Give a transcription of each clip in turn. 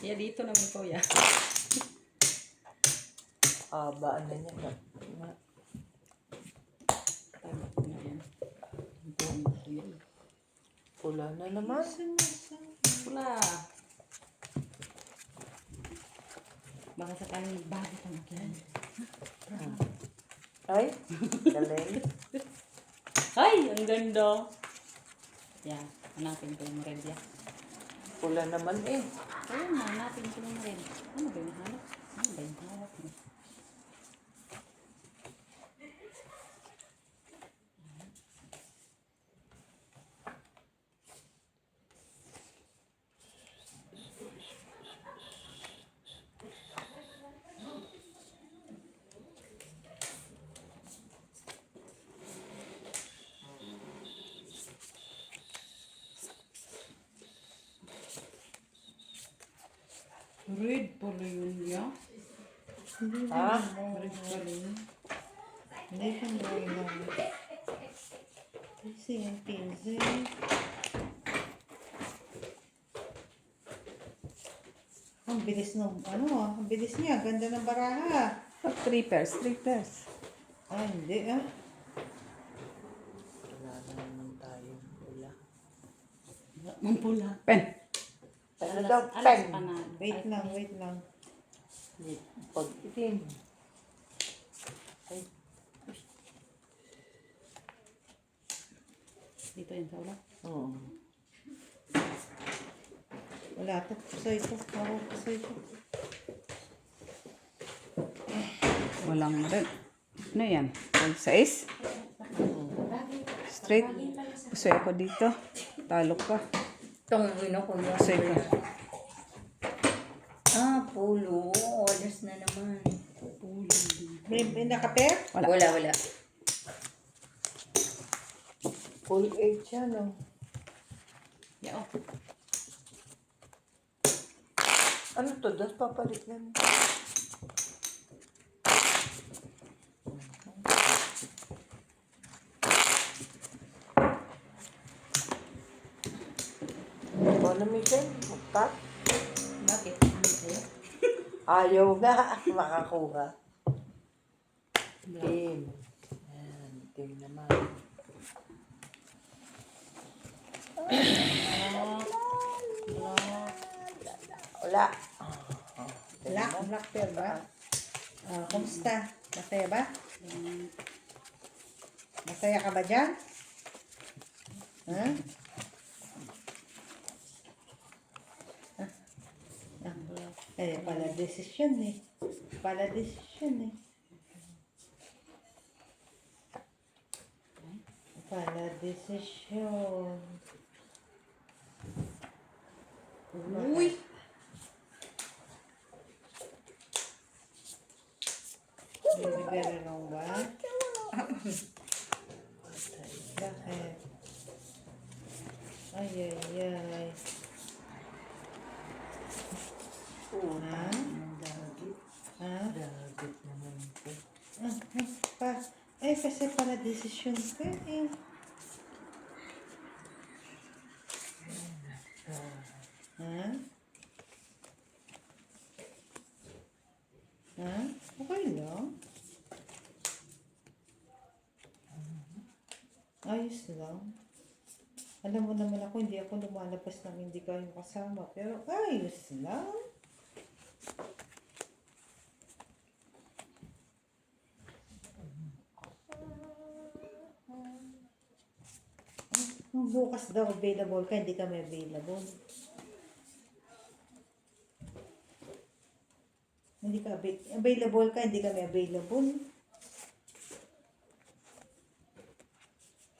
Yeah, dito naman kuya. Baan na niya. Tama ko na yan. Tama ko yan. Pula na naman. Pula. Baka sakaling bago pang akin. Ay, galing. Ay, ang ganda. Yeah, hanapin ko yung red ya. Pula naman eh. Ayun na, hanapin ko yung red. Ano ba yung hanap? Ano ba yung hanap mo? Red pala yun ya. Ha? Red pala yun. Hindi siya gawin lang. Kasi yung pinzy. Ang bilis ng, ang bilis niya. Ganda ng baraha. 3 pairs, 3 pairs. Ah, hindi ah. Wala na naman tayong pula. Mampula. Pen. Ano daw? Alas Pen. pa na. Wait lang. Pag itim. Ay, Dito yun sa ulo. oo. Wala to. Pusoy to. Ako, pusoy to. Walang red. Ano yan? Full size? Straight. Pusoy ako dito. Talo ka. Itong kuya. Pusoy ka. Polo. Orders na naman. May nakaper? Wala. Wala. Full 8 siya, no? Yeah, oh. Ano to? Das papalit na. Ano, Michelle? Magkat? Bakit? Ano sa'yo? Ayaw nga makakuha. Team. Ayan, team naman. Wala. Black pear ba? Kumusta? Masaya ba? Masaya ka ba dyan? Ha? Pala desisyon eh. Pala desisyon Uy! Bibigyan na lang ba? Bakit? Ay. Ha? Ha? Dagit naman po. Kasi pala desisyon ko eh. Ha? Ha? Okay lang. Ayos lang. Alam mo naman ako, hindi ako lumalabas ng hindi kayo kasama. Pero ayos lang. Kung bukas daw available ka, hindi kami available. Hindi ka available ka, hindi kami available.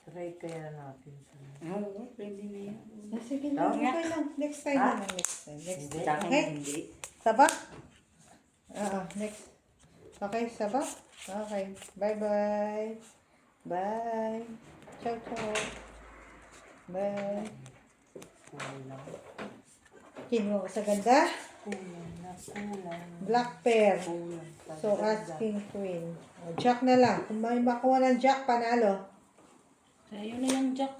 Try kaya natin sa... Oo, pwede na yan. Sige lang, Oo nga. okay lang. Next time Ha? na lang, next time. Sa akin, Okay? hindi. Sabak? Next. Okay, sabak? Okay. Bye-bye. Bye. Ciao. Bye. Kulang. Kinuha ko sa ganda. Kulang. Black pair. Kulang. So, asking queen. Jack na lang. Kung may makuha ng jack, panalo. Sa'yo na yung jack.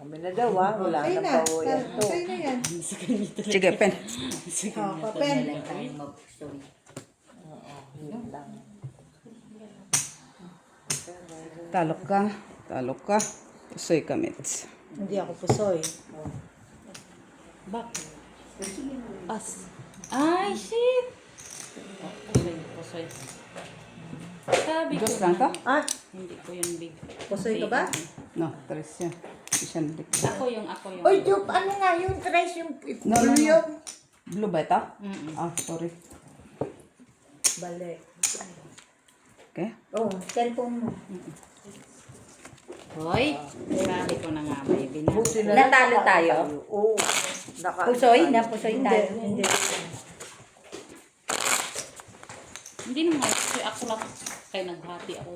Kami na daw wala Okay na na. pa uwi ito. Okay na yan. Sige, pen. Oh, papen. Lang tayo mag-story. Oo, yun lang. Talok ka. Talok ka. Pusoy kamits. Hindi ako pusoy. Bak. As. Ay, shit! Oh, pusoy, pusoy. Sabi ko Dos lang to? Ah, Hindi ko yung big. pusoy ka ba? No, tres yan. Isang dik. Ako yung. Uy, Jup, ano nga yung trace yung No, no, no. Blue ba ito? Mm-mm. Ah, sorry. Balik. Okay. Oh, cellphone mo. Hoy, sabi ko na nga may Buti binasa. na lang Natalo tayo? Oo. Pusoy? Napusoy Hindi, tayo. hindi. Hindi naman kasi ako lang. Kaya naghati ako.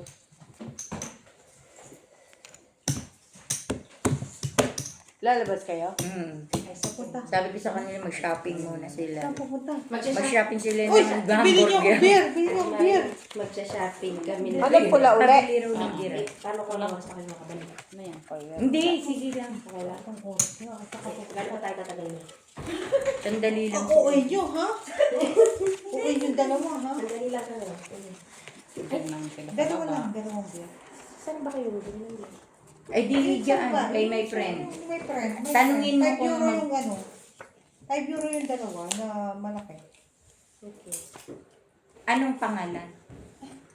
Lalabas kayo? Ay, saan punta? Sabi ko sa kanila mag-shopping muna sila. Saan pupunta? Mag-shopping sila Uy, ng bili niyo hamburger. ako beer. Bili niyo ako beer. Magsha-shopping kami na. Anong pula uli? Pabili raw ng gira. Paano ko lang sa kanya makabalik? Ano yan? Hindi, sige lang. Wala. Ang oras na. At saka Gano'n pa tayo tatagal niya? Sandali lang. ang OA nyo, ha? OA yung dalawa, ha? Sandali lang ka na. Tignan lang sila. Dalawa lang, dalawang beer. Saan ba kayo? Bumili? Ay, di dyan. Kay my friend. May friend. May Tanungin mo friend. 5 kung euro mag- yung ano. 5 euro yung dalawa na malaki. Okay. Anong pangalan?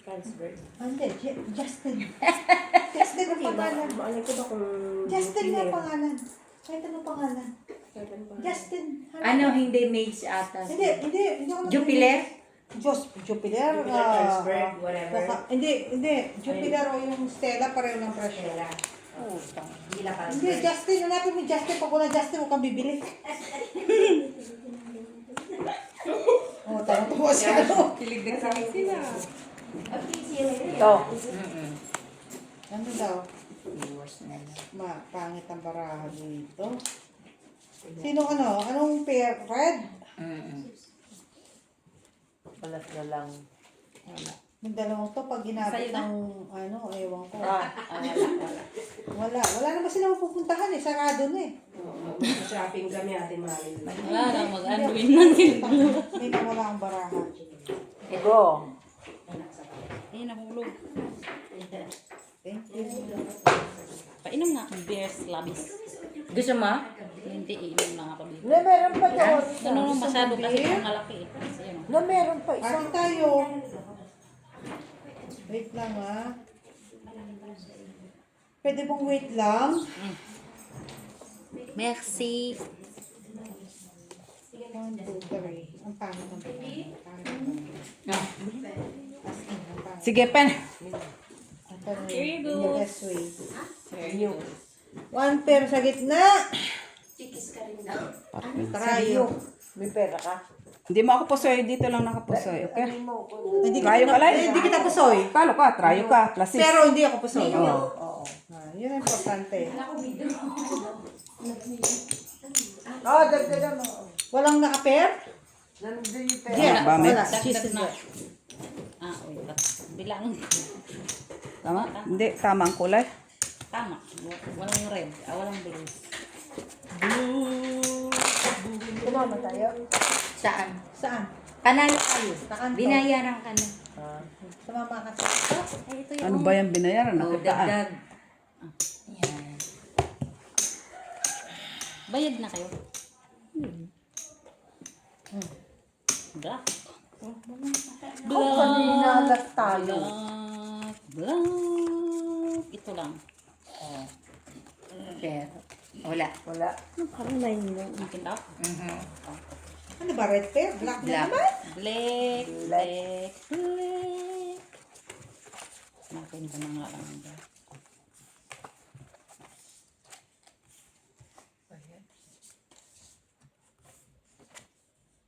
Carlsberg. Hindi, Justin. Justin ang pangalan. Maalala ko ba kung... Justin nga pangalan. Kahit anong pangalan. Kailan ba? Justin. Ano, hindi maids ata. Hindi ako Jupiler? Jupiler. Carlsberg, whatever. Hindi. Jupiler o yung Stella, pareho ng presyo. Hindi na Hindi, Carlsberg. Justin. Hanapin mo Justin. Pag wala Justin, huwag kang bibili. Oh, tama siya. Kilig na kami sila. Ito. Ano daw? Viewers na lang. Pangit ang baraha dito. Sino ano? Anong pair? Red? Balas na lang. Yung dalawang to, pag ginabit Sa'yo na? ng ano, ewan ko. Ah, Wala. Wala naman sila mapupuntahan eh. Sarado na eh. Shopping kami atin mahalin. Wala lang, mag-unwin lang sila. May nawala ang baraha. go. Ay, nahulog. Thank you. Painom nga akong beers, labis. Gusto mo? Hindi, iinom lang ako dito. Na meron pa doon. Ano masyado kasi yung malaki eh. Kasi yun. Na meron pa isa. Party tayo. Wait lang ah. Pwede pong wait lang. Merci. 1, 2, 3. Ang pangit ng baraha. Ah. Sige, pen. Here you go. In the best way. Here you go. 1 pair sa gitna. Chikis ka rin daw. Trayo. May pera ka? Hindi mo ako pusoy. Dito lang nakapusoy. Okay? Hindi Trayo ka lang. Hindi kita pusoy. Talo ka. Trayo ka. Plasis. Pero hindi ako pusoy. Oo. Oo. Yun ang importante. Oo, dagdagan mo. Walang naka-pair? Nandun yung pera. Yeah, Bami. wala. Dagdag Cheese is na. there. Wait. Bilang. Tama? Hindi. Tama ang kulay. Tama. Walang red. Walang blue. Tumama tayo. Saan? Saan? Panalo kayo. Sa kanto. Binayaran ka na. Sumama ka sa ito? Ay, ito yung... Ano ba yung binayaran? Oh, Nakitaan. dagdag. Yan. Bayad na kayo. Black. Kung kanina last tayo. Black. Ito lang. Pero, wala. Wala. Akin daw. Ano ba? Red pair? Black na Black. naman? Black. Black. Black. Nakin ko na nga lang.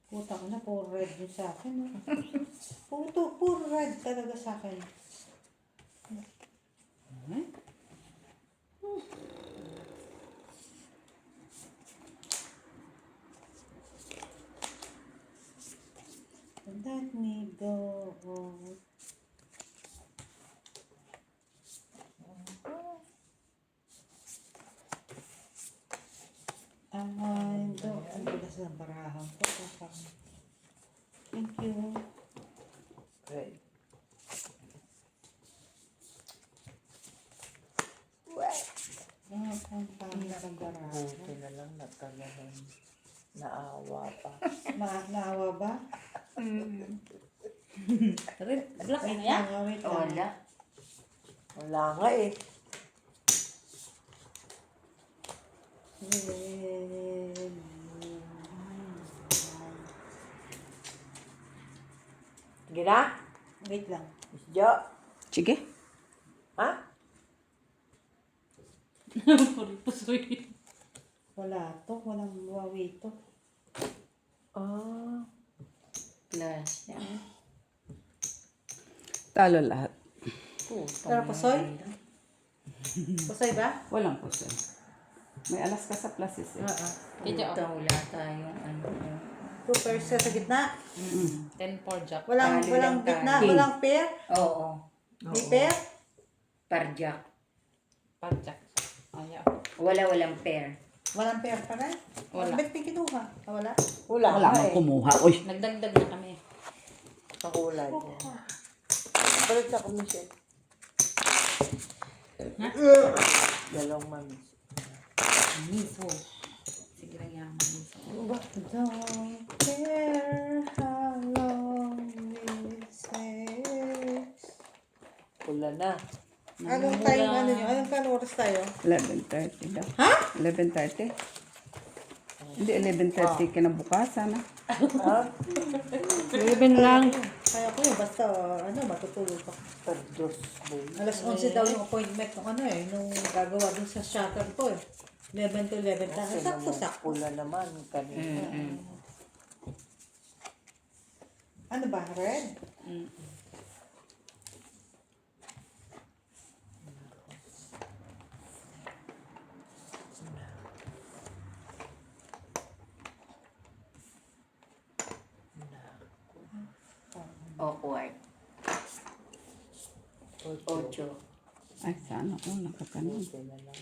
Puta ko na, puro red yung sa akin. Puro red talaga sa akin. Let me go. tirahan ko. Thank you. Okay. Ang pangit ng baraha. Buti na lang nagkaganon. Naawa pa. Naawa ba? Red, black na yan. Wait lang. Wala. Wala nga eh. Sige na? Wait lang. Miss Jo? Sige. Ha? Pusoy. Wala to. Walang wawi to. Ah. Plus. Yan. Talo lahat. Pero pusoy? Pusoy ba? Walang puso. May alas ka sa pluses eh. Puta, wala tayong ano. 2 pairs sa gitna. 10 for jack. Walang Talo lang gitna. tayo. Walang pair. Oo. May pair. Parjak. For jack. Ayaw. Walang pair. Walang pair pa rin. Wala. Ba't may kinuha? Wala. Wala Wala nga mang eh. kumuha. Uy, Nagdagdag na kami. Ang kulay niya. Balik na komisyon. Dalawang mamis. Miso. Sige lang yan. Miso. Don't care how long it takes. Pula na. Anong time, ano nyo? Anong oras tayo? 11:30 daw. Ha? 11:30? Hindi, 11:30 kinabukasan ah. Ha? 11 lang. Kaya ko yun, basta matutulog ako. Tardos boy. Alas 11 daw yung appointment ng nung gagawa dun sa shutter ko eh. 11 to 11 tayo. Sakto-sakto. Pula naman kanina. Ano ba, red? Awkward. 8. Ay, sana ko nakakanon. Buti na lang.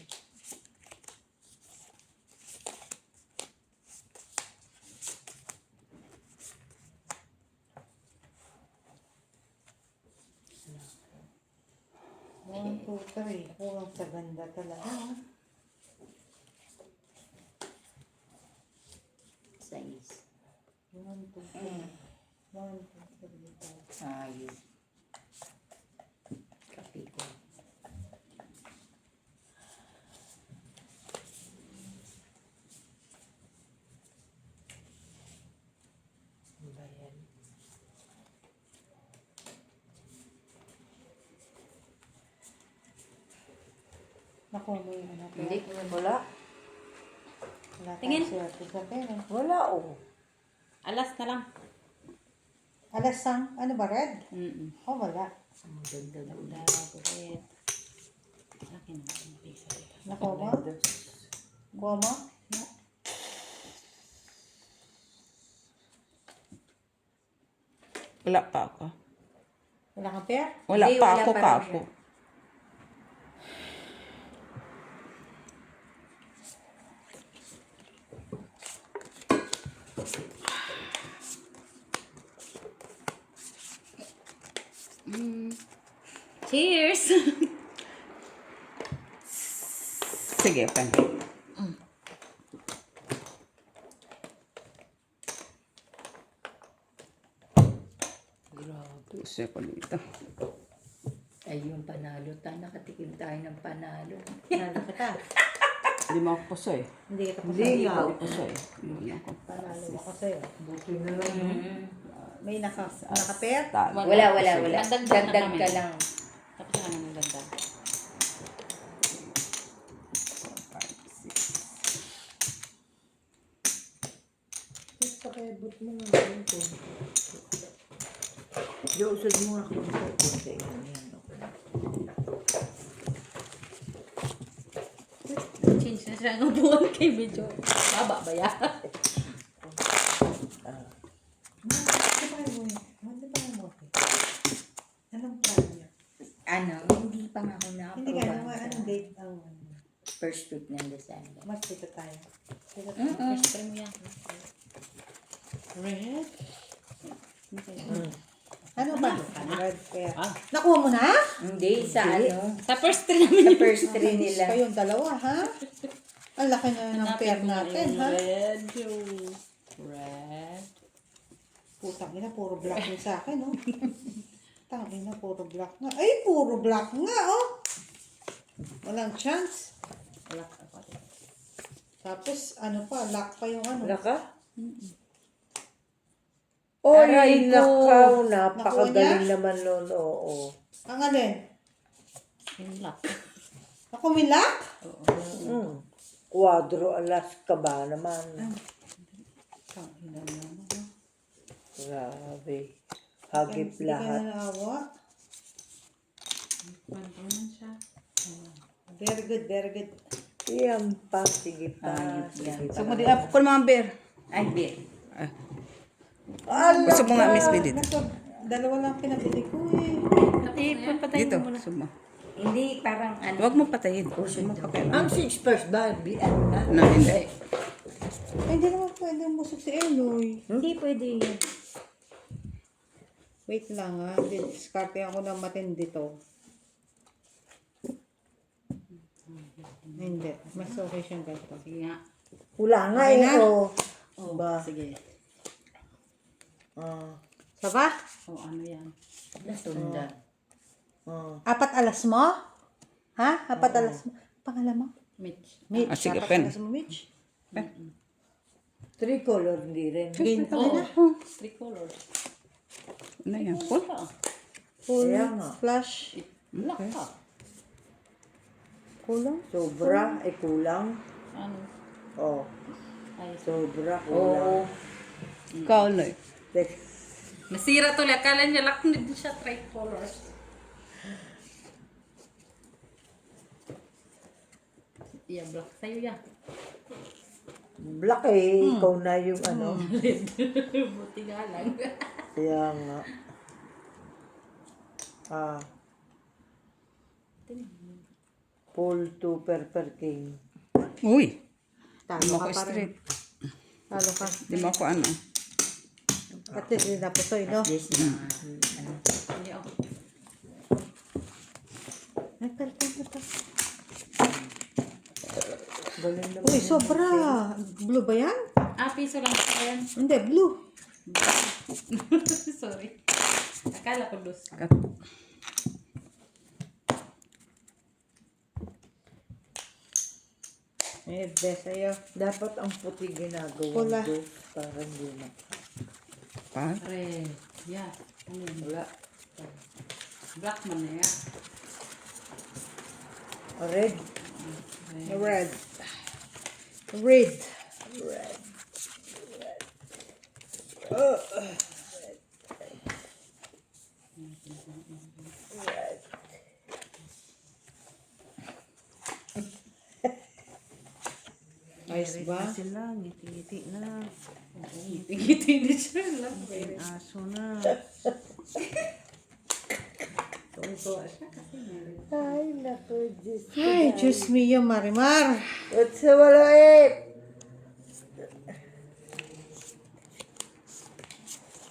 One, two, three. Kulang sa ganda talaga. 6. 1, 2, 3. 1, 2, 3. Ayun. Kapi ko. Ano ba yan? Nakuha mo yung ano. Hindi. Wala. Wala Tingin. tayong swerte sa pera. Wala oh. Alas na lang. Alas sang, ano ba, red? Oh, wala. Dagdag. Red. Akin na. Pisa. Nakuha mo? Kuha mo? Wala pa ako. Wala kang pair? Wala Hindi, pa wala ako pa ka rin ako. Cheers! Sige, pen. Puso ko dito. Ayun, panalo tayo. Nakatikim tayo ng panalo. Nalo kita. Hindi mo ako puso eh. Hindi kita Hindi pasali. nga. Hindi puso eh. Hindi ako. Panalo ako sa'yo. Buti na lang. May naka-pair? Talo. Wala. Dagdag na Dagdag kami. ka lang. Tapos na naman dagdag. 5, 6. Pakibot mo nga ito. Yo, usad mo nga kung ito. Kunti yan. Change na siya ng buwan kay Bijo. Baba ba yan? Anong plano niya? Ano, hindi pa nga ako Hindi ka naman, nakaproban anong sa date ang first week ng December. mas kita tayo. First time mo yan. Red? Okay. Ano ba? Red kaya. Ah. Nakuha mo na? Hindi, sa ano? Sa first three namin. Sa first three nila. Kayong dalawa, ha? Ang laki na ng pair natin, ha? Red. Red. Putang ina, puro black yung sa akin, oh. Tangina, puro black nga. Ay, puro black nga, oh. Walang chance. Wala ka pa. Tapos, ano pa, lock pa yung ano. Wala ka? Oy, Aray ko. nakaw. Nakuha Napakagaling niya? naman nun. Oo. Ang alin? Yung lock. Ako may lock? Quadro alas ka ba naman? Tangina naman, oh. Grabe. Hagip Hindi ka lahat. na naawa. Very good, very good. Yan pa. Sige pa. Sige pa. So, madi up ko mga beer. Ay, beer. Gusto mo nga, Miss Bidit? Dalawa lang pinabili ko, eh. Dito, gusto mo. Hindi, parang ano. Huwag mo patayin. Huwag mo pakialam. Ang 6 first ba? Ano na? No, hindi. Ay, hindi naman pwede musok si Eloy. Hindi pwede yun. Wait lang, ha. Diskarte ako ng matindi to. Hindi. Mas okay siyang ganito. Sige nga. Wala nga Okay eh. na? Oh. Oh, Ba? sige. Saba? Oh, ano yan? Natunda. Apat alas mo? Ha? Apat alas mo? Pangalan mo? Mitch. Mitch. sige, Apat pen. alas mo, Mitch? 3 color hindi rin. Game okay na. Three colors. Ano yan? Full? Ah, Full Kaya nga. flash. lock ka. Kulang. Sobra ay kulang. Ano? Oh. Ay, Sobra Oo. kulang. Ikaw, Loy. nasira to. Akala niya lock na din siya three colors. Yeah, black sa'yo yan. Black eh. Ikaw na yung ano. Buti nga lang. Kaya nga. Full 2 Purple King. Uy, di Talo mo ka ako pa rin. straight. Talo ka. Di mo ako ano. At least hindi na pusoy, no? Yes, na. Ano. Hindi ako. Ay, palitan mo to. Galing naman. Uy, sobra. Blue ba yan? Ah, piso lang sa yan. Hindi, blue. Sorry. Akala ko dos. Eh, best sa'yo. Dapat ang puti ginagawa Pula. ko. Parang yun. Pa? Red. Yeah. Ano yun? Wala. Black man na yan. Red. Red. Red. Red. Ayos ba? Sila, ngiti-ngiti na. Ngiti-ngiti na siya lang. Aso na. Tuwa siya kasi meron. Ay, naku, Diyos. Ay, Diyos mio, Marimar. What's sa waloit?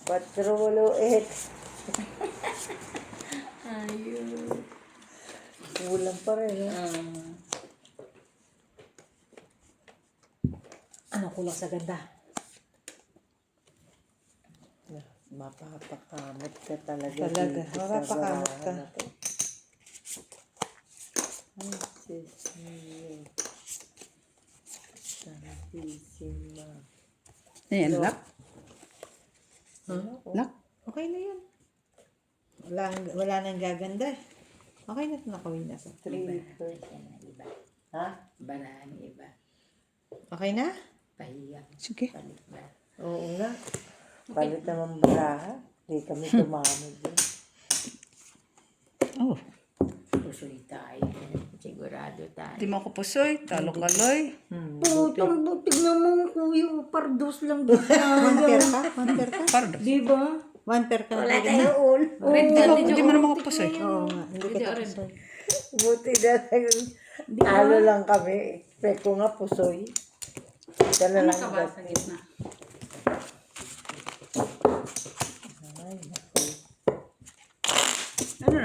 4-8. Ayun. Kulang pa rin. Ano kulang sa ganda? Mapapakamot ka talaga. Talaga, dito sa mapapakamot barahan ka. na to. Ay, Diyos mio. Santísima. Ayan, lock. Lock. Okay na yan. Wala nang gaganda. Okay na ito, nakawin na ito. 3 first. Iba. Ha? Banahan iba. Okay na? Pahiya. Sige. Palit ba? Oo nga. Palit naman baraha. Hindi kami tumamod din. Oh, Pusoy tayo. Sigurado tayo. di mo ako pusoy. Talo ka, Loy. Putang butig naman kuya. Pardos lang dito. One pair ka? One pair ka? Pardo. Di ba? One pair ka na Wala pwede tayo na? all. Red ka. Di mo naman ako pusoy. Oo nga, hindi kita red. pusoy. Buti na lang. Talo lang kami. Expect ko nga pusoy. Ika na Ano lang. ka ba sa gitna?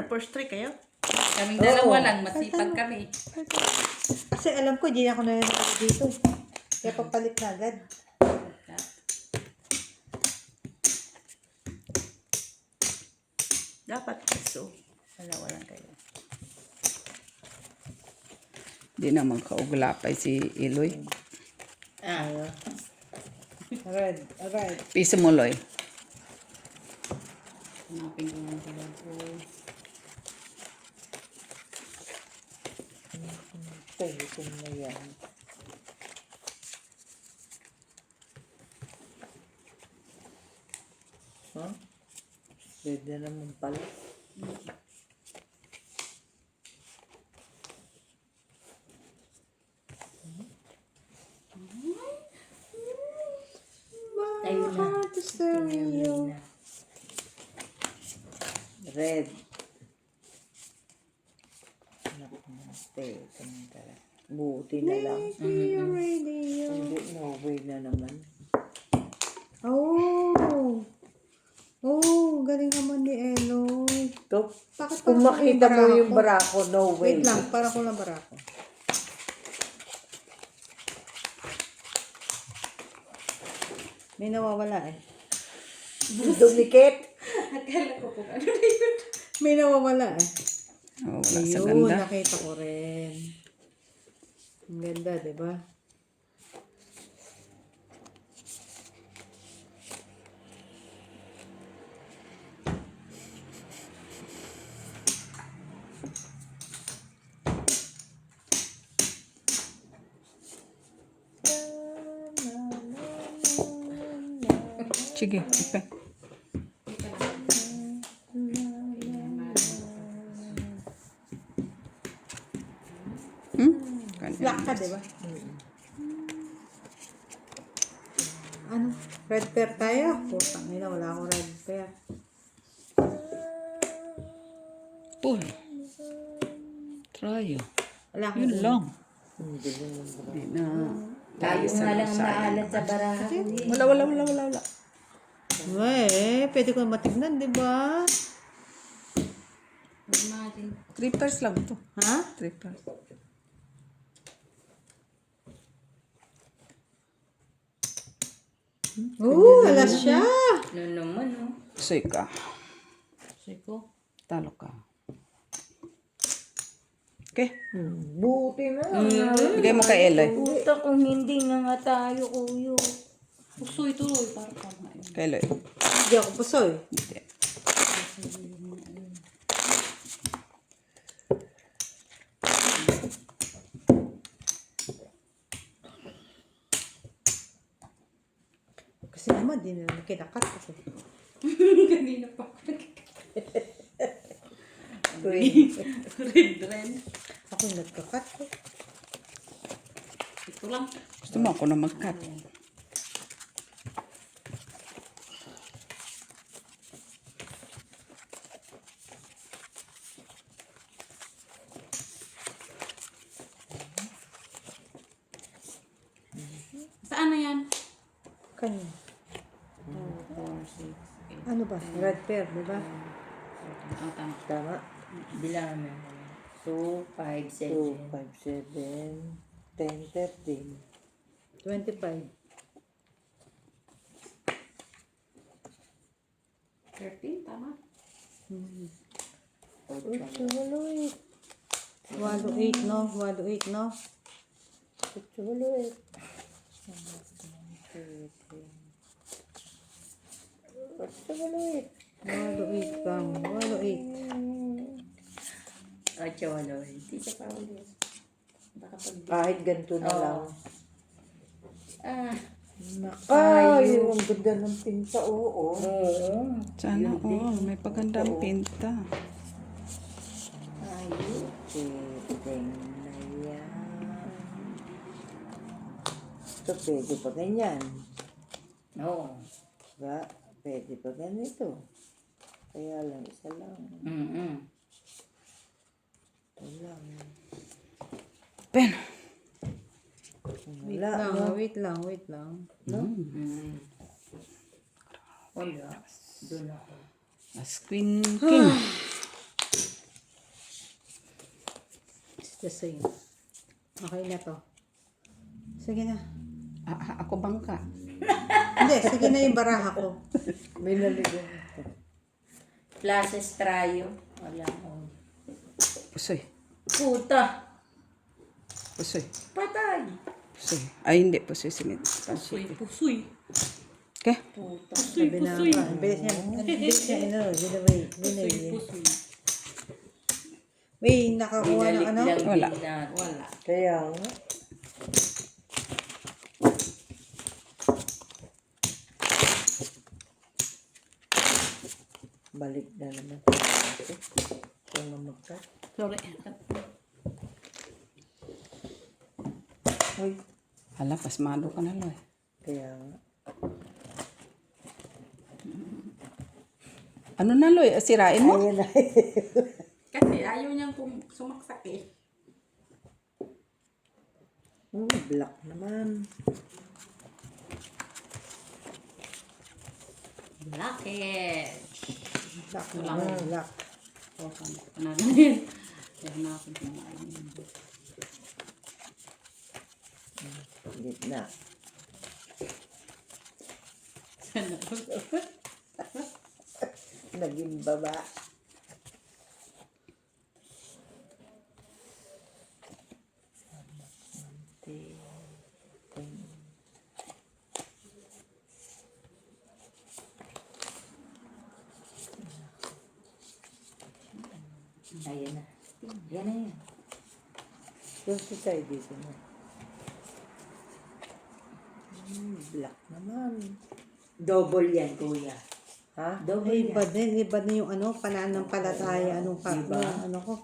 first try kayo? Kaming dalawa lang, masipag kami. Kasi alam ko, hindi ako na dito. Kaya papalit na agad. Dapat so. Dalawa lang kayo. Di naman kauglapay si Iloy. Red. Piso mo, Loy. Hanapin ko lang sila po. Ito na yan. Huh? Pwede naman pala. Ayun na. Ayun na. Red. Naku, buti na lang. Radio. Hindi, no way na naman. Galing naman ni Eloy. Ito, Bakit kung parang makita mo barako? yung barako, no way. Wait lang, para ko lang barako. May nawawala eh. Dumikit. Akala ko kung ano na yun. May nawawala eh. Oh, wala sa Ayun, ganda. nakita ko rin. Ang ganda, di ba? Sige, ipe. Black ka, di ba? Ano? Red pair tayo? Putang ina, wala akong red pair. Pull. Try. Wala akong Yun lang. Hindi naman. Hindi na. Tayo nga lang ang maalat sa baraha. Wala. Eh, pwede ko matignan, di ba? Imagine. 3 pairs lang to. Ha? 3 pairs. Wala siya. Ano naman, oh. Soy ka. Siko. Talo ka. Okay. Buti na. Bigay mo kay Eloy. Puta kung hindi nga tayo, kuyo. Bukso ito, Loy. Para tama yun. Kay Eloy. Hindi ako pasoy. Hindi. Kasi naman, di na kinakat kasi. Kanina pa ako. Twin. Red. Ako yung nagkakat. Ito lang. Gusto mo ako na mag-cut. Saan na yan? Kanya. Ano ba? Red pair, di ba? Ang tama. Tama. Bilangan mo. 2, 5, 2, 7. 5, 7, 10, 13. 25. 13, tama. 8 no? 8 no? 8 kang. 8. 8, walo. Hindi siya pa ulit. Baka pag... Kahit ganito na Oo. lang. Ah, Ay, ang ganda ng pinta, oo. oo. Sana all. May pagandang pinta. Ayun. Pwedeng na yan. Ito, pwede pa ganyan. Oo. Diba? Pwede pa ganito. Kaya lang, isa lang. Ito lang. Pen. Wala, no? Wait lang. Wala. Doon ako. As Queen King. Just saying. Okay na to. Sige na. Ako bangka. Hindi, sige na yung baraha ko. May naligaw. Classes trayo. Wala ko. Pusoy. Puta. Pusoy. Patay. Pusoy. Ay, hindi. Pusoy simit. Pusoy, pusoy. Okay? Puta. Pusoy, Sabi na pusoy. ba? Bilis niya. Bilis niya. Ginaway. Pusoy, pusoy. May nakakuha ng ano? Binalig lang Wala. din natin. Wala. Kaya nga. Balik na naman. Ito na magka. Sorry. Uy, Hala, pasmado ka na, Loy. kaya nga. Ano na, Loy? Sirain mo? Ayun na. Kasi ayaw niyang sumaksak eh. Black naman. Blackhead. Black naman. Black. O, panalo na yun. Hanapin ko na yun. Gitna. Sana. Naging baba. Ayan na. Yan na yan. Doon si tayo dito na. Black naman. Double yan, kuya. Ha? Double Ay, yan. iba din yung ano, pananampalataya, anong Diba? ano ko.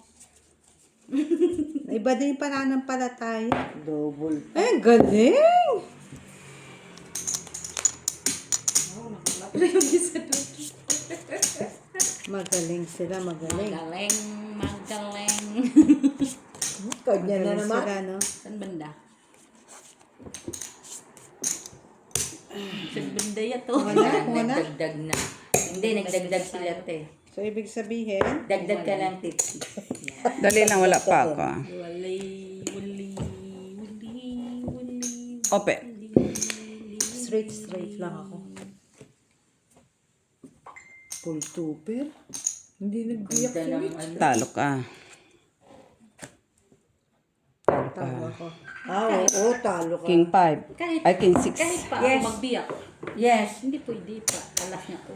Iba din yung pananampalataya. Double. Ay, ang galing! Pero yung isa doon. Magaling sila, magaling. Magaling, magaling. Kanya na Magaling naman. sila, no? Saan banda? Saan banda yan to? Wala, wala. Nagdagdag na. Hindi, nagdagdag sila, te. So, ibig sabihin, Dagdag ka lang, tipsy. Yan. Dali lang, wala pa ako. Wali, wali, wali, wali. Ope. straight lang ako. Full tuper. Hindi nagbiyak Ganda ng yun. ano. Talo ka. Tama ako. Oo, talo ka. King 5. Kahit, Ay, King 6. kahit pa Yes. ako magbiyak. Yes. Hindi pwede pa. Alas niya to.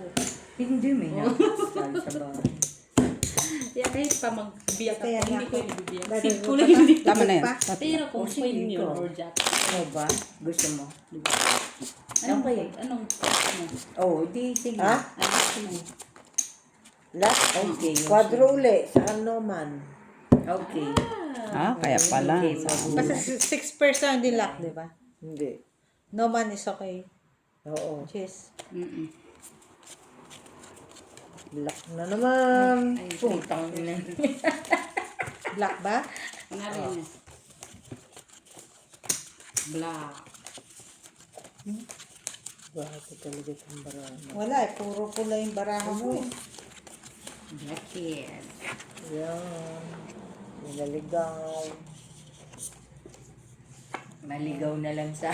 Hindi, may nakasal sa bahay. Yeah, kahit pa magbiyak ako, Kaya hindi nga ko ako. ibibiyak. Dahil Sige, mo kulay pa- hindi. Tama na yan. Pero kung Oh, sige, queen yun ikaw. or jack. Ano ba? Gusto mo? Anong, Okay. anong, Oh, di, sige. Ha? anong queen? Last. Okay. Quadro uli. Saan naman? Okay. Ah, kaya pala. Okay, Basta 6% din lock, di ba? Hindi. No man is okay. Oo. Cheers. Mm-mm. Black na naman. Ay, Putang ina. Black ba? pangalan niya. Black. Bakit talaga itong barama? Wala eh. Puro pula yung baraha ko eh. Blackhead. Yan. Nilaligaw. Maligaw na lang sa...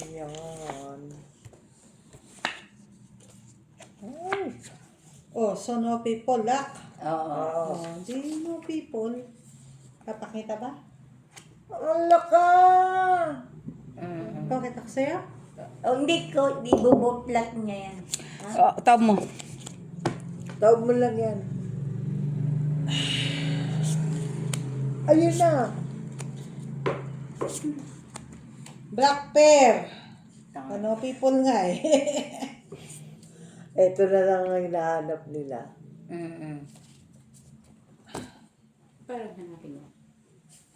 Yan. Ay. Oh, so no people lock. Oo. Oh, di no people. Papakita ba? Ang laka! Pakita ko sa'yo? Oh, hindi ko, di bubutlat niya yan. Oh, tawag mo. Tawag mo lang yan. Ayun na. Black pair. Tama. No people nga eh. Ito na lang ang hinahanap nila. Mm-mm. Parang hanapin mo.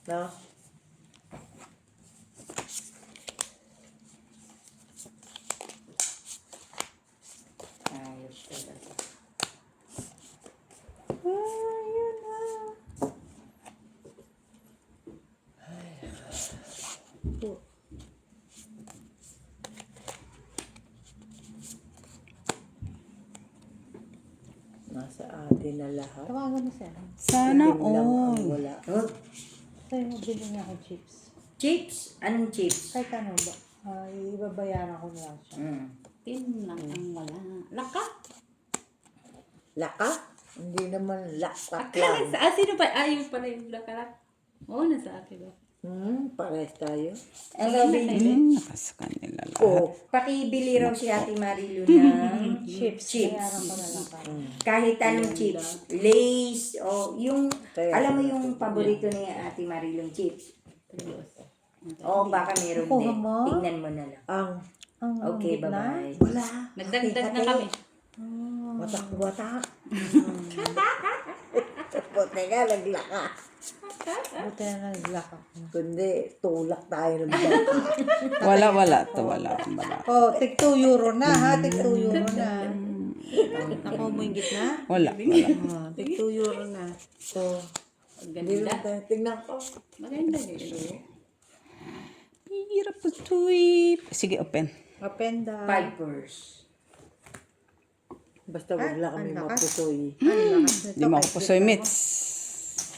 No? Ayos talaga. Ayun na. Nasa atin na lahat. Tawagan mo siya. Sana Yun lang ang all. wala. Oh, Sa'yo mo bilhin niya ako chips. chips? Anong chips? Kahit ano ba? Ibabayaran ko na lang siya. Tin lang ang wala. Laka? Laka? Hindi naman lakat Akala lang. sa sino ba? Yung pala yung laka. Oo, nasa akin ba? Pares tayo. Ano, baby? Nasa kanila lahat. Oh, Pakibili raw si Ate Marilu ng Chips. chips. Bayaran ko na lang. Kahit anong chips. Lays, o yung, Kaya alam mo naman yung ito. paborito ni Ate Marilu chips. Tapos. Oo, baka meron Kuha din. mo? Tignan mo na lang. ang Okay, gitna? bye-bye. wala. Nagdagdag na kami. Watak-watak. Buti nga, naglaka. Buti na naglak ako. Kundi, tulak tayo ng baka. Wala to. Wala. Oh, tig 2 euro na ha. Tig 2 euro na. Ako mo yung gitna? Wala. Oh, tig 2 euro na. So, Ang hindi ganda. naman tayo. Tignan ko. Maganda yun. Hirap po tuwip. Sige, open. Open the... Pipers. Basta wag lang kami ang lakas. mapusoy. Di mo ako pusoy, Mitz.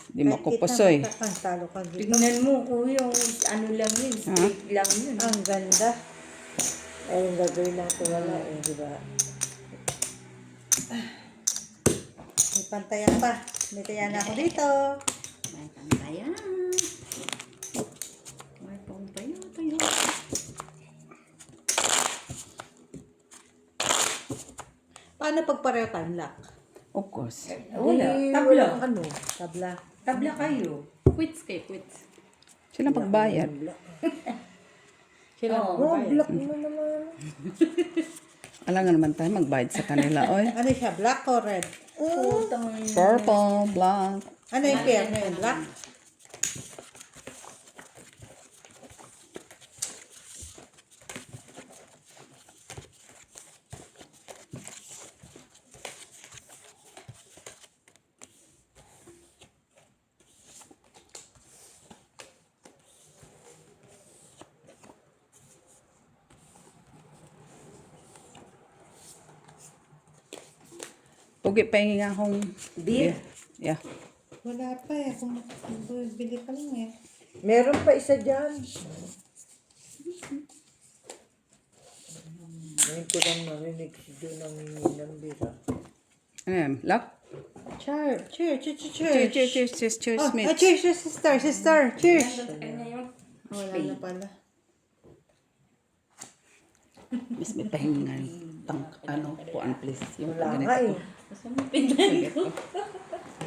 Di mo ako pusoy. Ang talo ka dito. Tignan mo, kuya, ano lang yun, straight lang yun. Ang ganda. Ay, yung gagawin natin wala di ba? May pantayan pa. May tayan ako dito. May pantayan. May pantayan tayo. Paano pag pareho time lock? Of course. Wala, Eh, tabla. walang ano. Tabla. Tabla kayo. Quits kayo, quits. Sila pagbayad. Sila Oo. mo. Oh, black mo naman. Alam nga naman tayo magbayad sa kanila. Oy. Ano siya? Black or red? Putang Purple, black. Ano yung pair na yun? Black? Pugi pa yung akong beer. Yeah. Wala pa eh. Kung bili pa lang eh. Meron pa isa dyan. Ngayon ko lang narinig si Joe ng bira. Ano yan? Lock? Cheers. Cheers. Cheers, Oh, Mitz. cheers, sister. Cheers. Kanya yung Wala na pala. Miss, may pahingan. Puan, please. Yung Wala ganito nga ko. eh. Gusto mo pindan ko.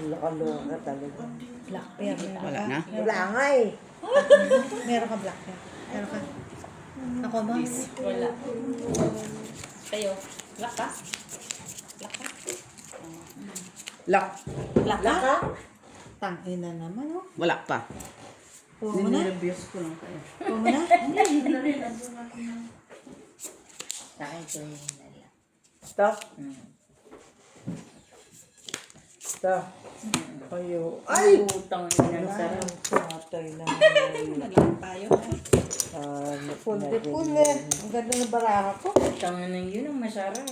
Laka-loka talaga. Black pair. Meron Wala ka? na. Wala nga eh. Meron ka black pair. Meron ka. Ako ba? Wala. Tayo. Laka? Laka? Lock. Laka? Tangina naman oh. Wala pa. Kuha mo na. Nervyos ko lang kayo. Kuha mo na. sa akin, so yun na lang. Stop. Stop. Kayo. Ay! Putang ina, ang sarap. Patay na. Naglang tayo. Full eh. Ang ganda ng baraha ko. Putang ina yun, ang masarap.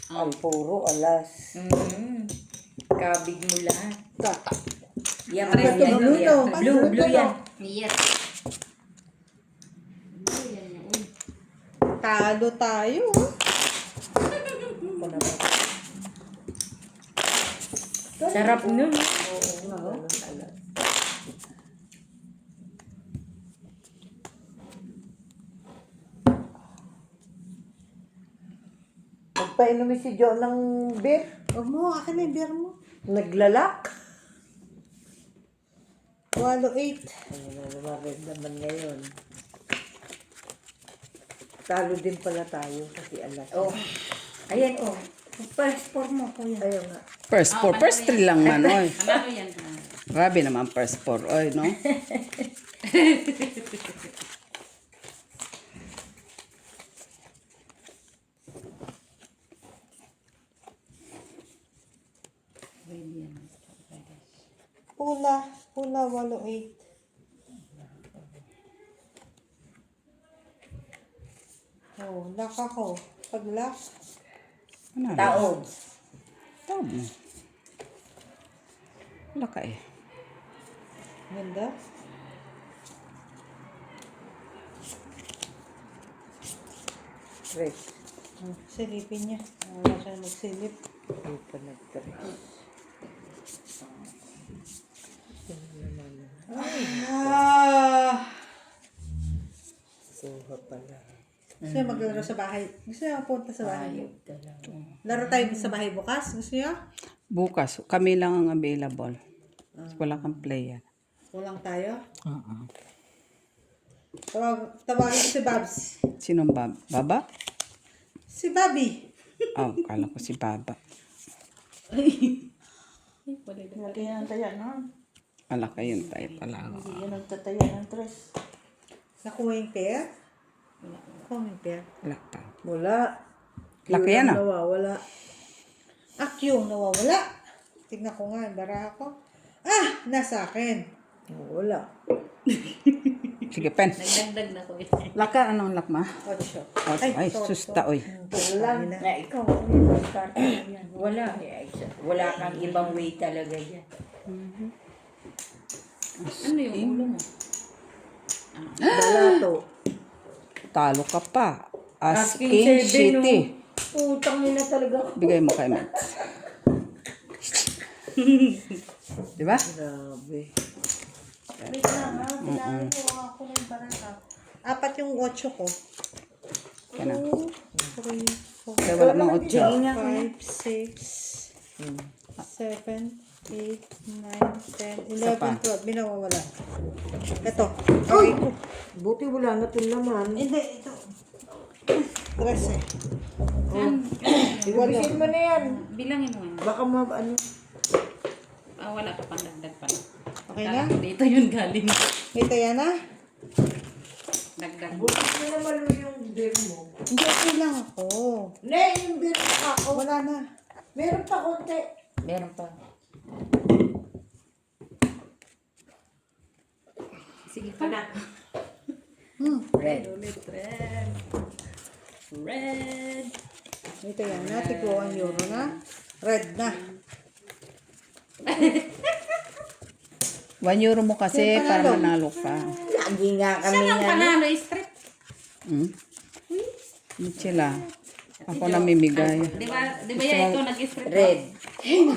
Ay, puro alas. Kabig mo lahat. Yan, Ano yan, to, yan, blue yan. to? Blue, Ano blue to? yan. Yes. Talo tayo. Oh. Sarap nun. Pagpainumin si Joe ng beer, Huwag mo, akin na yung beer mo. naglalak. 8. Ayun na naman naman ngayon. Talo din pala tayo kasi alas. Oh. Ayan, oh. Passport mo, kuya. Ayaw nga. First four. First three lang man, oy. Ano yan? Grabe naman first four, oy, no? Pula. Pula 8. Oh, lock ako. Pag lock. Ano? Taob. Taob mo. Wala ka eh. Ganda. Tres. Silipin niya. Wala siya magsilip. Hindi pa nag-tres. Ah! Kuha pala. Gusto niyo maglaro sa bahay? Gusto niyo punta sa bahay? Ayok talaga. Laro tayo sa bahay bukas? Gusto niyo? Bukas, kami lang ang available. Wala kang player. Walang tayo? Oo. Tawagin ko si Babs. Sinong Baba? Si Bobby. Oh, kala ko si Baba. Lagi yan ang taya, no? Ala kayong tayo pala. Hindi yan ang tataya ng tres. Nakuha yung pair? Nakuha yung pair. Wala pa. Wala. Laki Yun yan, ang ah. nawawala. Yung nawawala. Tignan ko nga, bara ako. Ah! Nasa akin. Wala. Sige, pen. Nagdagdag na ko eh. Laka, anong lakma? 8. Ay, susta, oy. Wala. Na ikaw, wala. Wala kang ibang way talaga yan. Ano yung ulo mo? Balato. Talo ka pa. Asking Asking 7, City. Utang nila talaga. Bigay mo kay Mets. Diba? Grabe. Wait lang ha. Kailangan ko ako ng baraka. 4 yung 8 ko. Kaya na. 2, 3, 4, Kaya wala mang 8. 5, 6, 7, 8, 9, 10, Isa pa. 11, 12. Binawawala. Ito. Okay ko. Buti wala na itong laman. Hindi, ito. 13. Ibisin mo na yan. Bilangin mo yan. Baka ano. Wala ka pang dagdag pa. Okay na? Dito yun galing. Ito yan na? Dagdag. Buti na naman yung beer mo. Hindi, okay lang ako. Ne, yung beer mo ako. Wala na. Meron pa konti. Meron pa. Sige pa na. Red. Ulit, red. Red. Ito yan na. Tiglo ang euro na. Red na. 1 euro mo kasi para manalo ka. Lagi nga kami Siya ang panalo, straight. Hmm? Hindi sila. Ako namimigay. Di ba yan ito nag-straight? Red.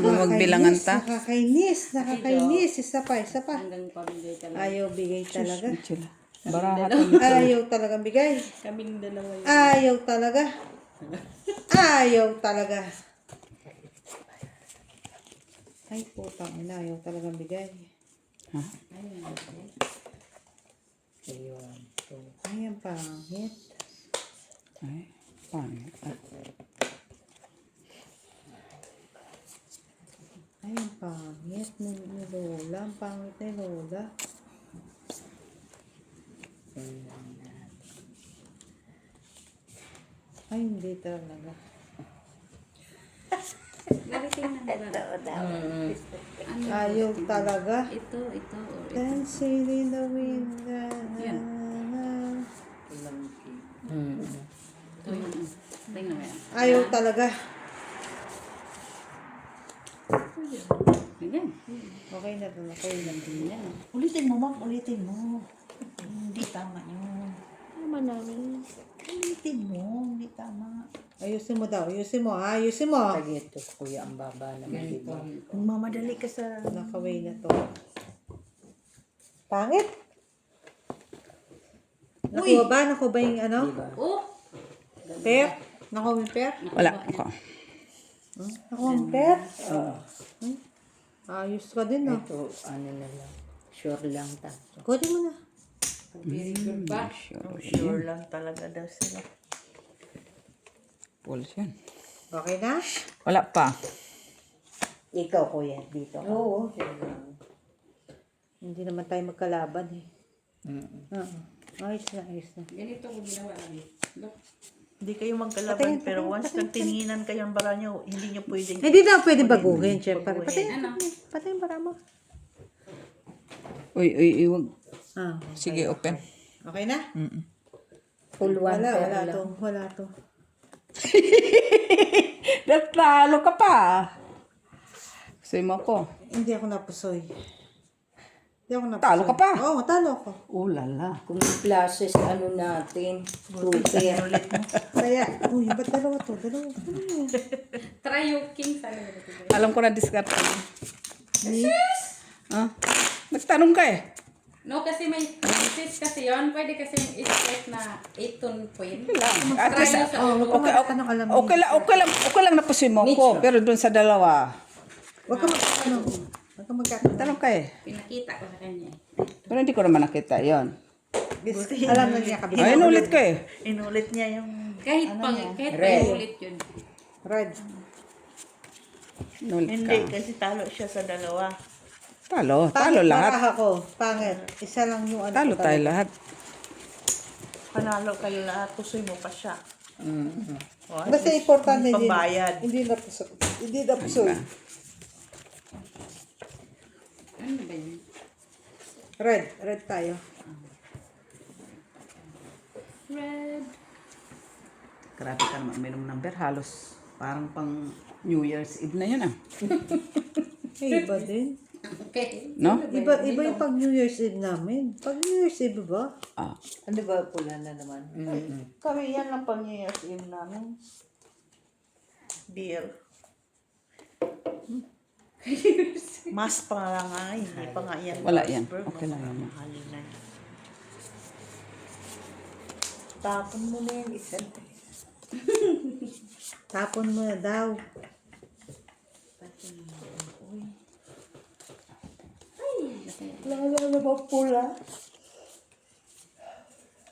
Magbilangan ta. Nakakainis. Nakakainis. Isa pa, isa pa. Hanggang pamigay ka lang. Ayaw bigay talaga. Hindi sila. Barahat. Ayaw talagang bigay. Kaming dalawa yun. Ayaw talaga. Ayaw talaga. Ay, putang ina. Ayaw talagang bigay. Ha? Ayun. Ay, ang pangit. Ay, pangit. Ay, ang pangit ni Lola. Ang pangit ni Lola. Ay, hindi talaga. Galitin na nila. Ayaw talaga. Ito, or ito. Dancing in the wind. Yan. Ito yun. Tingnan mo yan. Ayaw talaga. Ganyan. Okay na ito. Okay na. Ganyan. Ulitin mo, ma'am. Ulitin mo. Hindi tama yun. Tama namin. Ulitin mo. Hindi tama. Ayusin mo daw. Ayusin mo. Ha? Ayusin mo. Lagi ito, kuya, ang baba naman, di ba? Mamadali ka sa... Nakaway na to. Pangit. Nakuha ba? Nakuha ba yung ano? Oh! Pair? Nakuha yung pair? Wala ako. Nakuha yung pair? Ayos ka din, no? Ito, ano na lang. Sure lang tayo. Kunin mo na. Sure lang talaga daw sila. Pulse yan. Okay na? Wala pa. Ikaw, kuya, dito. Oo. Hindi naman tayo magkalaban eh. Ayos na, ayos na. Ganito ko ginawa namin. Look. Hindi kayo magkalaban, pero once nagtinginan kayo ang bara nyo, hindi nyo pwedeng... Hindi na pwede baguhin, syempre. Patayin, Ano? patayin para mo. Uy, wag. Ah, Sige, open. okay na? Full one Wala, pair wala lang. to. Wala to. Natalo ka pa. Pusoy mo ako. Hindi ako napusoy. Hindi ako napusoy. Talo ka pa? Oo, talo ako. Oh, lala. Kung yung classes, ano natin, super. Kaya, uy, ba't dalawa to? Dalawa. Try yung king sana. Alam ko na discard ko. Ah? Nagtanong ka eh. No, kasi may sis kasi yon. Pwede kasi yung i-set na 8 ton queen. At least, Try nyo sa ulo. okay lang na pusoy mo ko. Pero dun sa dalawa, Huwag ka magkatanong. Huwag ka magkatanong. tanong ka eh. Pinakita ko sa kanya. Pero hindi ko naman nakita yon. Alam na niya kabila. Ay, inulit ko eh. Inulit niya yung... Kahit pang, kahit Red. ulit yun. Red. Inulit Hindi, ka. kasi talo siya sa dalawa. Talo Pangit lahat. baraha ko. Pangit. Isa lang yung ano. Talo ko tayo talaga. lahat. Panalo kayo lahat. Pusoy mo pa siya. O, at Basta least importante may din. pambayad. Hindi na pusoy. Hindi na pusoy. Ano ba yun? Red. Red tayo. Red. Grabe ka naman uminom ng beer. Halos parang pang New Year's Eve na yun ah. Iba din. Okay. No? Iba yung pag New Year's Eve namin. Pag New Year's Eve ba? Ah. Ano ba, pula na naman? Kami yan lang pang New Year's Eve namin. Beer. Mas pa nga nga, hindi pa nga yan. Wala yan. Prosper, Okay lang naman. mahalin na yan. Tapon mo na yung isa. Tapon mo na daw. Lala na ba pula?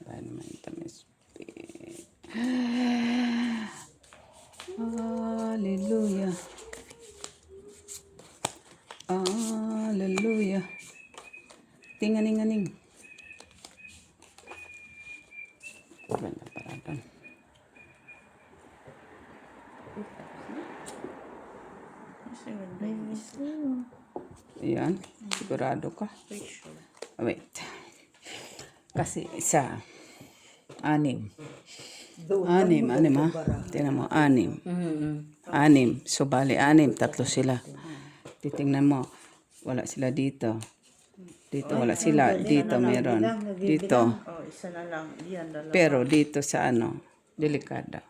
Dahil naman ito may speed. Hallelujah. Hallelujah. Tinganing-aning. Banda paratan. Ayan. Sigurado ka. Wait. Kasi isa. Anim. Anim ha. Tingnan mo, anim. Anim. So, bali, anim. Tatlo sila. Titingnan mo. Wala sila dito. Dito wala sila. Dito meron. Dito. Oh, isa na lang. Yan, dalawa. Pero dito sa ano, delikada.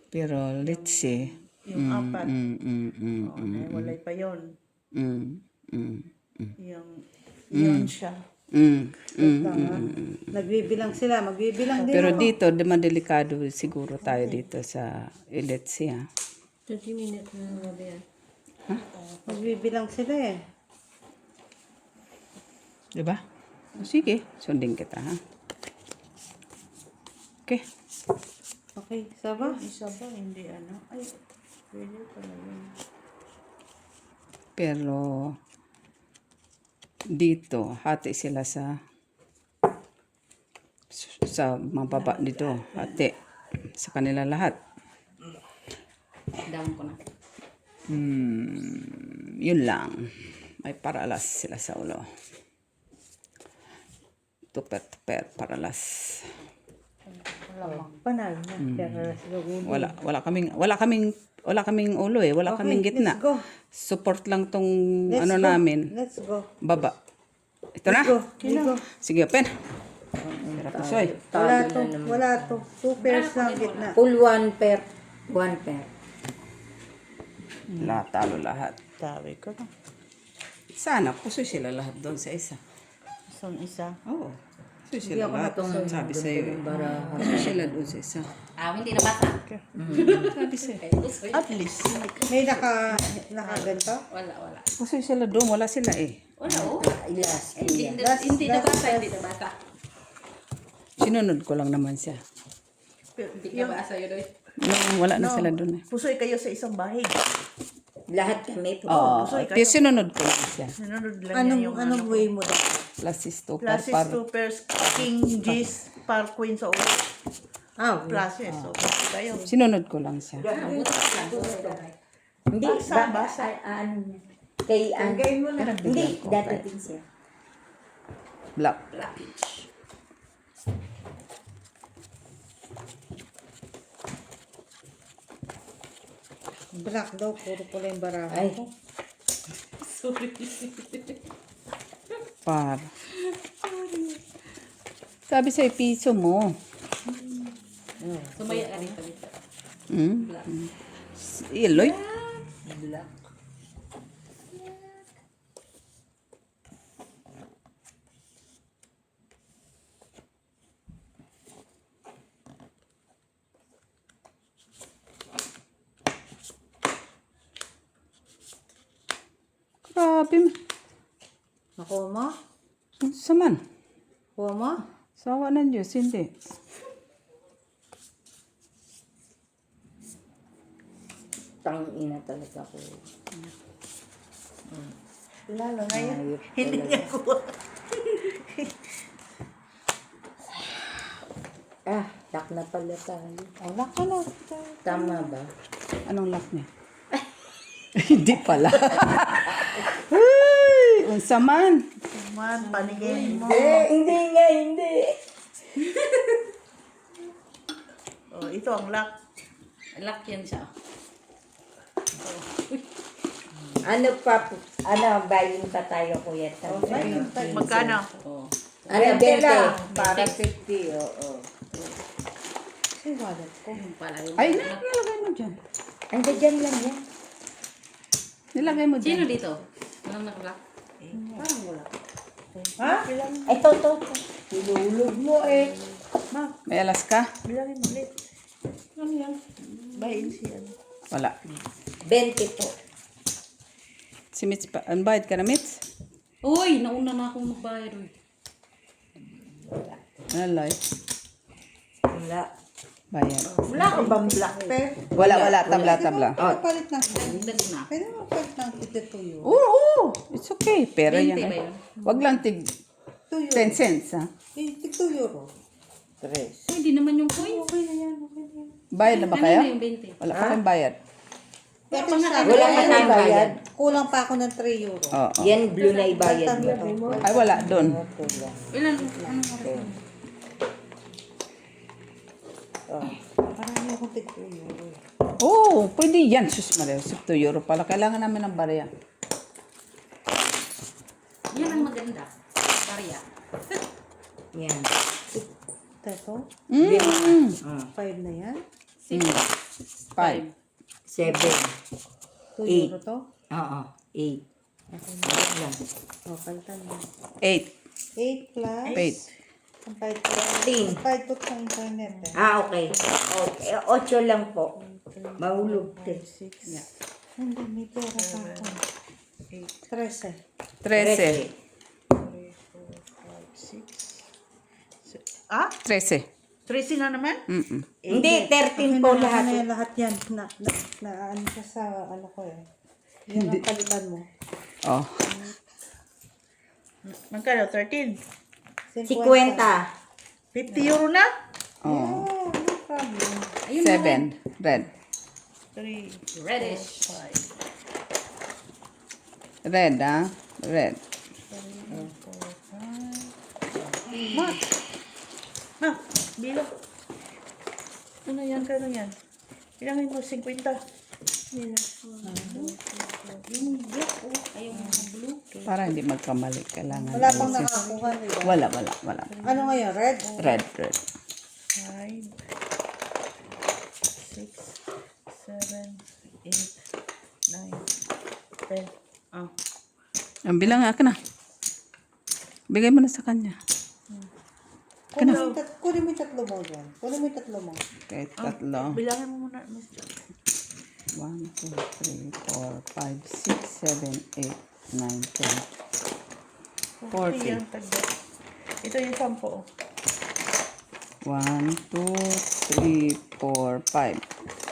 Pero let's see. Yung apat. Mm. Walay pa yun. Yung siya. Nagbibilang sila. Magbibilang din Pero ako. dito, delikado siguro tayo dito sa let's see ha. 20 minutes na nga ba yan? Magbibilang sila eh. Diba? Sige, sundin kita ha. Okay. Okay, saba? Isa ba, hindi ano. Ay, pwede pala yun. Pero dito, hati sila sa mababa dito. Hati sa kanila lahat. Down ko na. Yun lang. May paralas sila sa ulo. Tuper, paralas. Panalo na. Kaya sila ulo. Wala kaming ulo eh. Wala kaming gitna. Let's go. Support lang tong Let's ano go. namin. Let's go. Baba. Ito na. Go. Go. Sige, open. Tira pusoy. Wala to. Wala to. 2 pairs lang gitna. Full one pair. One pair. Talo lahat. Tawi ko na. Sana pusoy sila lahat doon sa isa. Isang isa. Oo. Pusoy sila lahat. Sabi sa'yo. Pusoy sila doon sa isa. Hindi nabasa. Sabi sa'yo. At least. May nakaganto? Wala. Pusoy sila doon. Wala sila eh. Wala oh. Ilas. Hindi nabasa. Sinunod ko lang naman siya. Hindi ka ba sa'yo doy? Wala na sila doon eh. Pusoy kayo sa isang bahig. Lahat kami. Oo. Pero sinunod ko lang siya. Sinunod lang niya yung Anong way mo daw? Plus to Classes, par. two pairs, king, G's, par, queen sa ulo. Classes. So, kayo. Sinunod ko lang siya. Hindi. Basa. Ano niya? Kay Ann. Hindi. Dadating siya. Black. Black daw. Puro pula yung baraha Ay. ko. Sorry. Par. Sabi sa piso mo. Sumaya ka rito dito. Hmm? Iloy. Black. Grabe. Nakuha mo? Saman. Kuha mo? Sawa ng Diyos, hindi. Tangina talaga ko. Lalo na yan. Ayop Hindi talaga. niya kuha. Ah, tak na pala tayo. Wala ka na. Tama ba? Anong lock niya? Hindi pala. Ay, unsa man. Man, panigin mo. Hindi nga, hindi. Oh, ito ang lock. Lock yan siya. Bayin pa tayo, Kuya Tan? Magkano? Oh. 20 lang. para 50, oo. Ay, wallet ko. Yung pala yung... Ay, nilagay mo dyan. Andiyan dyan lang yan. Nilagay mo Sino dyan. dito? Walang nakalock? Parang wala. Ha? Ito. Hilulog mo eh. Ma, May alas ka? bilangin mo ulit. Ano yan? Bayin siya. Wala. 20 po. Si Mitch pa. Ang bayad ka na, Mitch? Uy, nauna na akong magbayad. Uy. Alay. Wala. Bayad. Wala ka bang black pen? Wala. Tabla. Pwede palit ng Dagdag na. Pwede mo palit ng tituyo. Oo. It's okay. Pera 20 yan. ba eh. yun? Wag lang tig Tuyo. 10 cents, ha? Tig 2 euro. Pwede naman yung coins. Okay na yan. Okay na yan. Bayad na ba Ano kayo? na yung 20? Wala pa kayong bayad. Ito pa nga sabi, Wala pa tayong bayad. kulang pa ako ng 3 euro. Oo. Yan, blue na ibayad mo. Ay, wala. Doon. Ilan? Ano oras? Marami akong tig 2 euro. Oo, pwede yan. Sus, Maria. 2 euro pala. Kailangan namin ng barya. Yan ang maganda. Barya. Yan. Ito, Mm. 5 na yan. 5. 7. 2 Eight. euro to. Oo. 8. Lang. O, palitan mo. 8. 8 plus. 8. Ang pahit ko. 10. Pahit ko sa internet eh. Okay. 8 lang po. Mahulog din. 6. Hindi, may pera pa ako. 13. 13. Ah? 13. 13 na naman? Mm-mm. Hindi, 13 po Ano lahat. na yan lahat yan. Na ano ka sa ano ko eh. Yan ang palitan mo. Oh. Magkano? 13? 50. 50 euro na? Oh. Oh, no problem. Ayun na. 7. Red. 3, Reddish. 5. Red, ah. Red. Ma, bilang. Ano yan? Kano yan? Bilangin mo, 50. Para hindi magkamali. Kailangan. Wala pang nakakuha nila. Wala. Ano ngayon? Red? Red. 5, 6, 7, 8, 9, 10. Ah. Ang bilang nga ka na. Bigay mo na sa kanya. Kunin mo yung tatlo mo dyan. Kunin mo yung tatlo mo. Okay, tatlo. Bilangin mo muna, mister. 1, 2, 3, 4, 5, 6, 7, 8, 9, 10. 40 yung tagda. Ito yung 10. 1, 2, 3, 4, 5,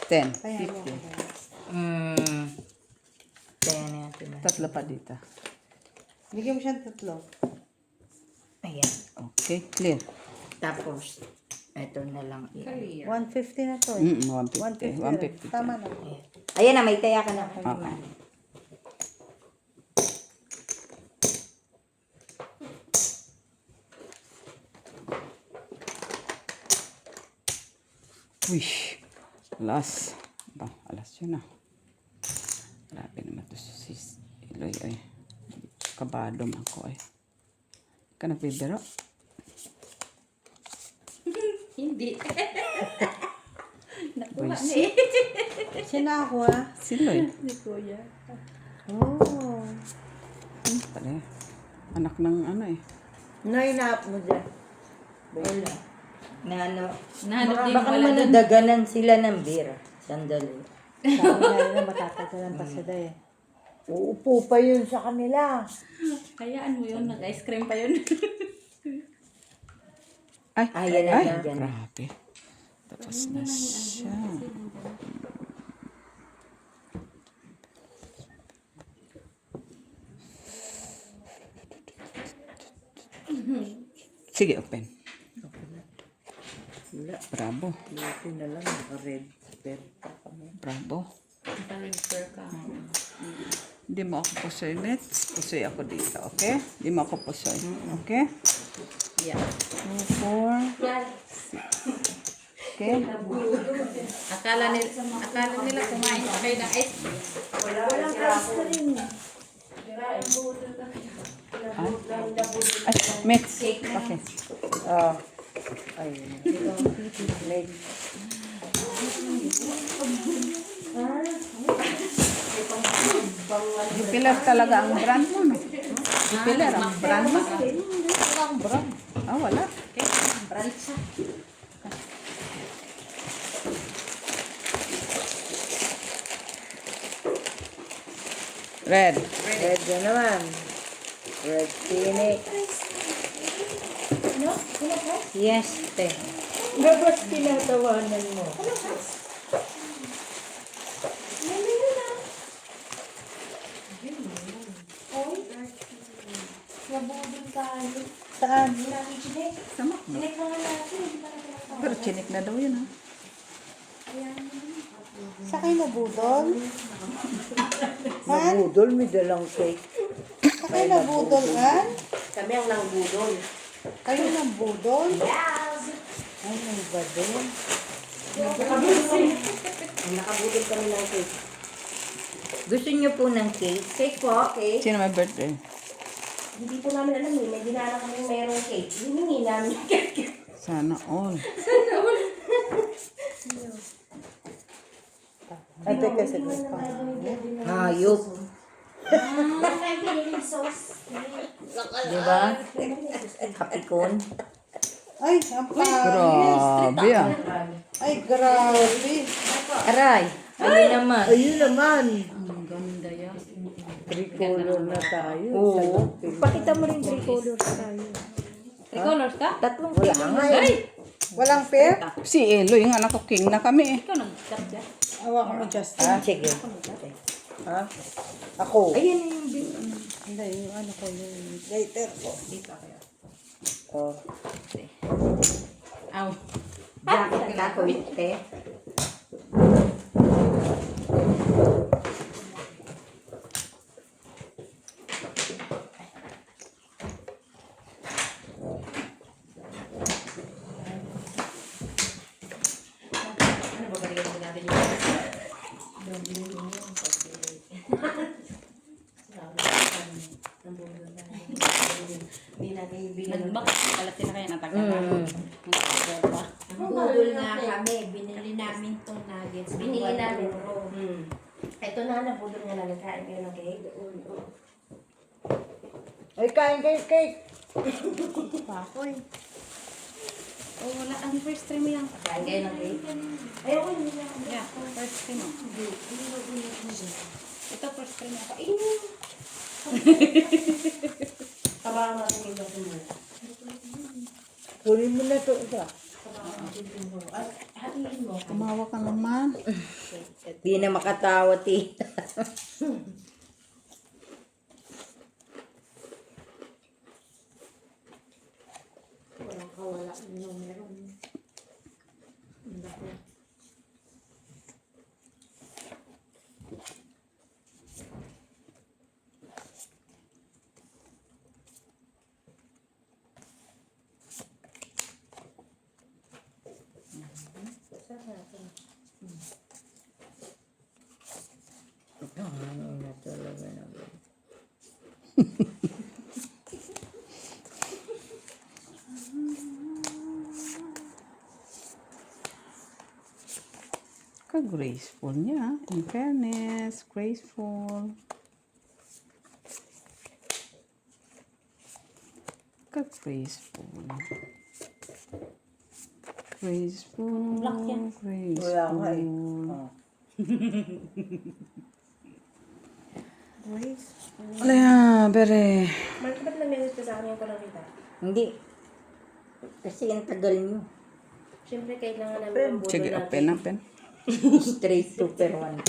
10. Kaya mo. 10 natin. Tatlo pa dito. Bigyan mo siyang tatlo. Ayan. Okay, clear. Tapos, ito na lang. 150 na to eh. 150. 150. 150. Tama na. Ayan na, may taya ka na. Okay. Wish. Alas. Ba, alas yun ah. Grabe naman to si Sis Iloy ay. Kabado man ko eh. Ka nagbibiro? Hindi. Nakuha Boys. niya eh. Sina ako ah. Si Lloyd. Si Kuya. Oh. Pala eh. Anak ng ano eh. Nainap mo dyan. Wala. Nano. Nahanap din Baka wala dun. manadaganan sila ng beer. Sandali. Sabi na matatagalan pa sila eh. Uupo pa yun sa kanila. Hayaan mo yun. Nag-ice cream pa yun. Ay, Ayan na ay, yan, dyan. grabe. Tapos na siya. Sige, open. Bravo. Buti na lang, naka-red beer pa kami. Bravo. Naka-refer ka. Hindi mo ako pusoy, Nets. Pusoy ako dito, okay? Hindi mo ako pusoy, okay? Yeah. 2, 4. Okay? Akala nila kumain pa kayo ng ice cream. Ay, Mets. Okay. Oh. Ayun. Red. Jupiler talaga ang brand mo, no? Jupiler ang brand mo. Wala ang brand. Ah, wala. Okay? Brand siya. Red. Red na naman. Red Phoenix. Yes, te. Dapat tinatawanan mo. Saan? Sama mo. Pero chinik na daw yun, ha? Sa kayo nabudol? Han? Budol, may dalang cake. Sa kayo nabudol, Han? Kami ang nangbudol. Kayo nabudol? Ay, may ba din? Nakabudol kami ng cake. Gusto niyo po ng cake? Cake po, cake. Sino may birthday? Hindi po namin alam eh. May dinala kami mayroong cake. Hiningi namin yung cake. Sana all. Ay, teka, sige. Hayop. Wala tayong piniling sauce. Di ba? Kapikon. Ay, ang pangit. Grabe, ah. Ay, grabe. Aray. Ayun naman. Ayun naman. Ang ganda yan. Tricolor na tayo. Oo. Pakita mo rin tricolor tayo. Three colors ka? Tatlong wala nga eh. Ay! Walang pair? Si Eloy, yung anak ko, king na kami eh. Ikaw nag-cut dyan. Awa ko mo, Justin. Sige. Ha? Ako. Ayan na yung bin. Hindi, yung ano ko, yung later ko. Oh. Aw. Jacket ka ko, te. Nag-box. Kalatin na kayo ng taga-namin. Budol nga kami. Binili namin tong nuggets. Binili namin ito. Ito na, nabudol nga namin. Kain kayo ng cake. Ay, kain kayo cake. Pakoy. Oh, wala. Ang first try mo yan. Kain kayo ng cake. Ayoko hindi na. Yeah, first try mo. Ito, first try mo. Tabahan natin yung mo. Kunin mo na ito. Ito. Hatiin mo. Tumawa ka naman. Di na makatawa, tita. Walang kawala yung meron. Ano na talaga naman. Ka-graceful niya. In fairness, graceful. Ka-graceful. Graceful. Black yan. Graceful. Wala nga eh. Oh. Grace. Wala, bere. Mark, ba't na-message ko sa akin yung ko lang kita? Hindi. Kasi ang tagal nyo. Siyempre, kailangan namin ang budol Sige, natin. open. Straight to per one.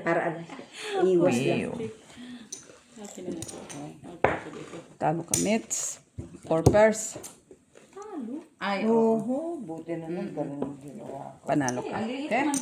Para alas. Iwas lang. Akin na ito. Okay, sige ito. Talo ka, Mits. 4 pairs. Ay, oo. Oo, buti naman ganun ang ginawa ko. Panalo ka. Ang liit Okay? man.